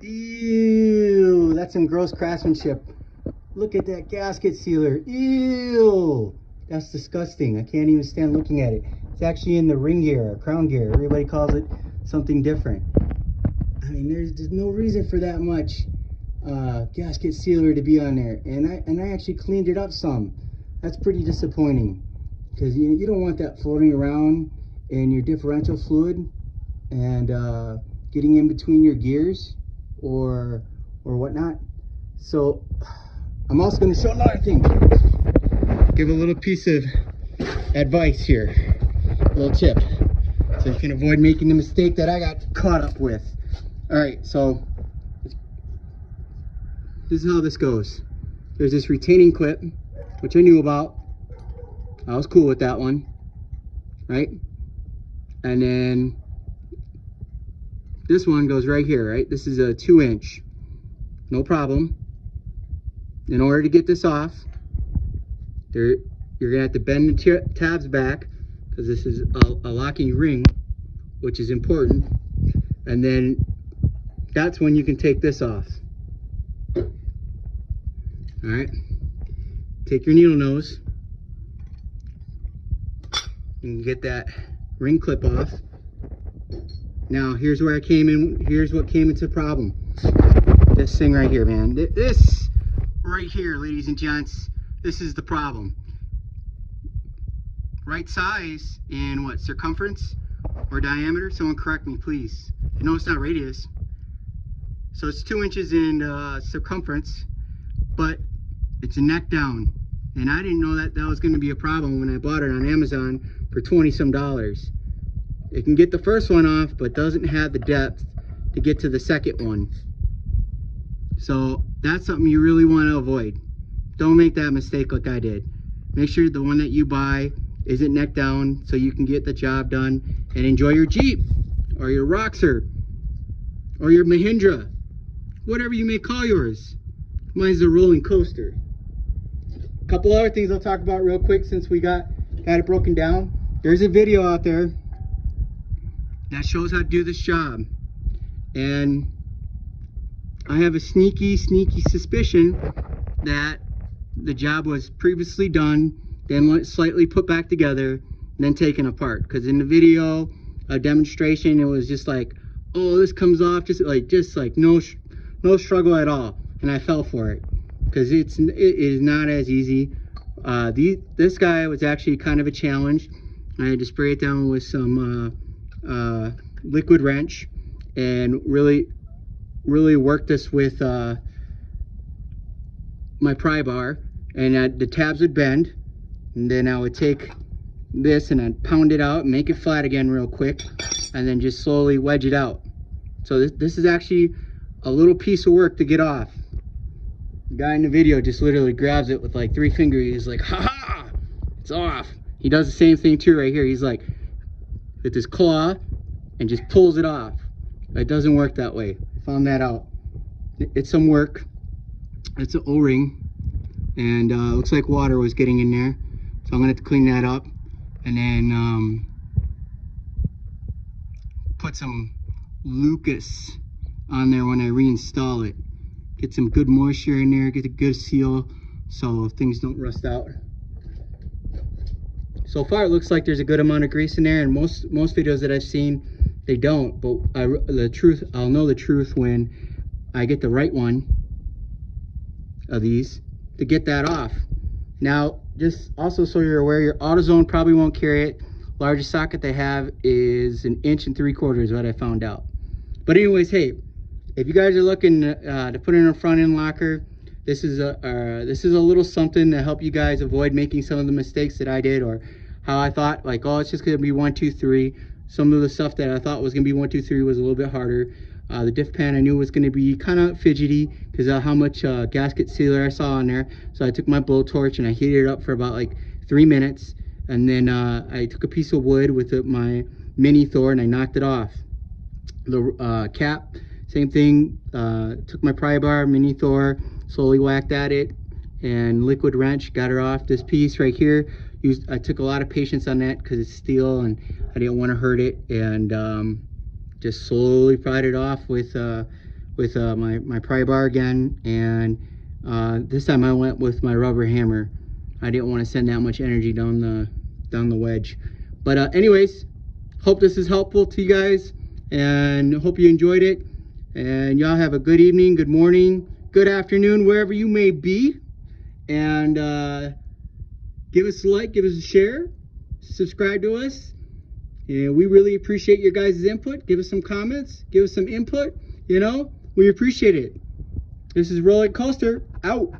Ew, that's some gross craftsmanship. Look at that gasket sealer. Ew, that's disgusting. I can't even stand looking at it. It's actually in the ring gear or crown gear. Everybody calls it something different. I mean, there's no reason for that much gasket sealer to be on there. And I actually cleaned it up some. That's pretty disappointing, because you don't want that floating around in your differential fluid and getting in between your gears or whatnot. So I'm also going to show another thing. Give a little piece of advice here, a little tip, so you can avoid making the mistake that I got caught up with. All right, so this is how this goes. There's this retaining clip, which I knew about. I was cool with that one, right? And then this one goes right here, right? This is a 2-inch, no problem. In order to get this off, you're gonna have to bend the tabs back, because this is a locking ring, which is important. And then that's when you can take this off. All right, take your needle nose and get that ring clip off. Now here's where I came in. Here's what came into problem. This thing right here, man. This right here, ladies and gents, this is the problem. Right size in what, circumference or diameter? Someone correct me, please. No, it's not radius. So it's 2 inches in circumference, but it's a neck down. And I didn't know that was going to be a problem when I bought it on Amazon for $20-some. It can get the first one off, but doesn't have the depth to get to the second one. So that's something you really want to avoid. Don't make that mistake like I did. Make sure the one that you buy isn't neck down, so you can get the job done and enjoy your Jeep or your Roxor or your Mahindra, whatever you may call yours. Mine's a rolling coaster. A couple other things I'll talk about real quick since we got it broken down. There's a video out there that shows how to do this job, and I have a sneaky suspicion that the job was previously done, then slightly put back together, then taken apart. Because in the video, a demonstration, it was just like, oh, this comes off just like no struggle at all, and I fell for it, because it is not as easy. This guy was actually kind of a challenge. I had to spray it down with some liquid wrench and really work this with my pry bar, and the tabs would bend, and then I would take this and I'd pound it out, make it flat again real quick, and then just slowly wedge it out. So this is actually a little piece of work to get off. The guy in the video just literally grabs it with like 3 fingers. He's like, ha ha, it's off. He does the same thing too right here. He's like, with his claw, and just pulls it off. It doesn't work that way. I found that out. It's some work. It's an O-ring, and looks like water was getting in there, so I'm gonna have to clean that up, and then put some Lucas on there when I reinstall it. Get some good moisture in there, get a good seal so things don't rust out. So far it looks like there's a good amount of grease in there, and most videos that I've seen, they don't, but I'll know the truth when I get the right one of these to get that off. Now, just also so you're aware, your AutoZone probably won't carry it. Largest socket they have is 1 3/4 is what I found out. But anyways, hey, if you guys are looking to put in a front end locker, this is a little something to help you guys avoid making some of the mistakes that I did, or how I thought like, oh, it's just gonna be 1 2 3. Some of the stuff that I thought was gonna be 1 2 3 was a little bit harder. The diff pan I knew was gonna be kind of fidgety because of how much gasket sealer I saw on there. So I took my blowtorch and I heated it up for about like 3 minutes, and then I took a piece of wood with my mini Thor and I knocked it off. The cap, same thing. Took my pry bar, mini Thor, slowly whacked at it, and liquid wrench got her off. This piece right here, I took a lot of patience on that because it's steel and I didn't want to hurt it, and just slowly pried it off with with my pry bar again, and this time I went with my rubber hammer. I didn't want to send that much energy down the wedge. But anyways, hope this is helpful to you guys, and hope you enjoyed it. And y'all have a good evening, good morning, good afternoon, wherever you may be. And give us a like, give us a share, subscribe to us. And we really appreciate your guys' input. Give us some comments, give us some input. You know, we appreciate it. This is Roller Coaster, out.